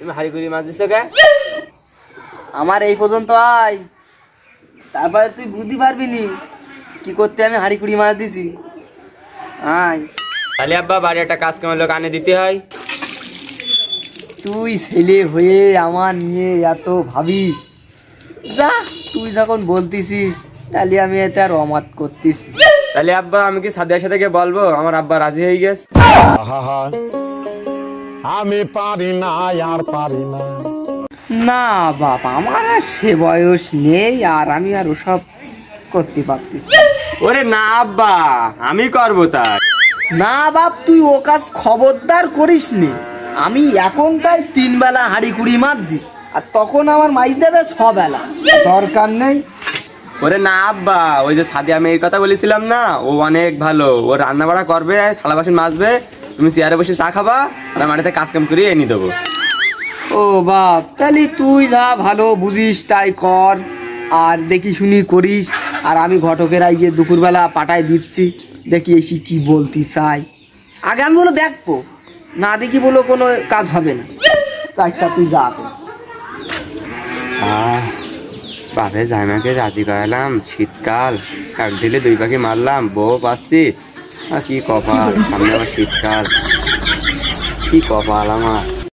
তুমি হাড়ি কুড়ি মাছ দিছো কে? আমার এই পর্যন্ত আয়, তারপরে তুই বুঝতে পারবি নি কি করতে আমি হাড়ি কুড়ি মাছ দিছি। আয় তাহলে আব্বা বাড়ি একটা কাজ কামের লোক আনে দিতে হয়। তুই ছেলে হয়ে আমার নিয়ে এত ভাবিস, যা তুই যখন বলতিছিস তাহলে আমি এতে আর অমাত করতিস। তাহলে আব্বা আমি কি সাদিয়ার সাথে গিয়ে বলবো আমার আব্বা রাজি হয়ে গেছে? আমি পারি না, আর পারি না। না বাবা, আমার আর সে বয়স নেই, আর আমি আর ওসব করতে পারতিস। ওরে না আব্বা, আমি করবো তার। না বাপ, তুই ও কাজ খবরদার করিস নি। আমি এখন তাই 3 বেলা হাঁড়ি কুড়ি মারছি, আর তখন আমার মাইজ দেবে 6 বেলা। দরকার নেই। ওরে না আব্বা, ওই যে সাদিয়া মেয়ের কথা বলেছিলাম না, ও অনেক ভালো, ও রান্না বাড়া করবে, থালা বাসন মাজবে, তুমি চেয়ারে বসে চা খাবা, আর মাটিতে কাজ কাম করিয়ে এনে দেবো। ও বাপ, তাহলে তুই যা ভালো বুঝিস তাই কর, আর দেখি শুনি করিস। আর আমি ঘটকেরা গিয়ে দুপুরবেলা পাঠায় দিচ্ছি, দেখি এসি কি বলতি চাই। আগে আমি বলো দেখবো, না দেখি বলো কোনো কাজ হবে না। আচ্ছা তুই যা। বাপে জামাইকে রাজি করালাম, শীতকাল কাক ঢেলে 2 পাখি মারলাম, বউ পাচ্ছি। কি কপাল, সামনে আবার শীতকাল, কি কপাল আমার।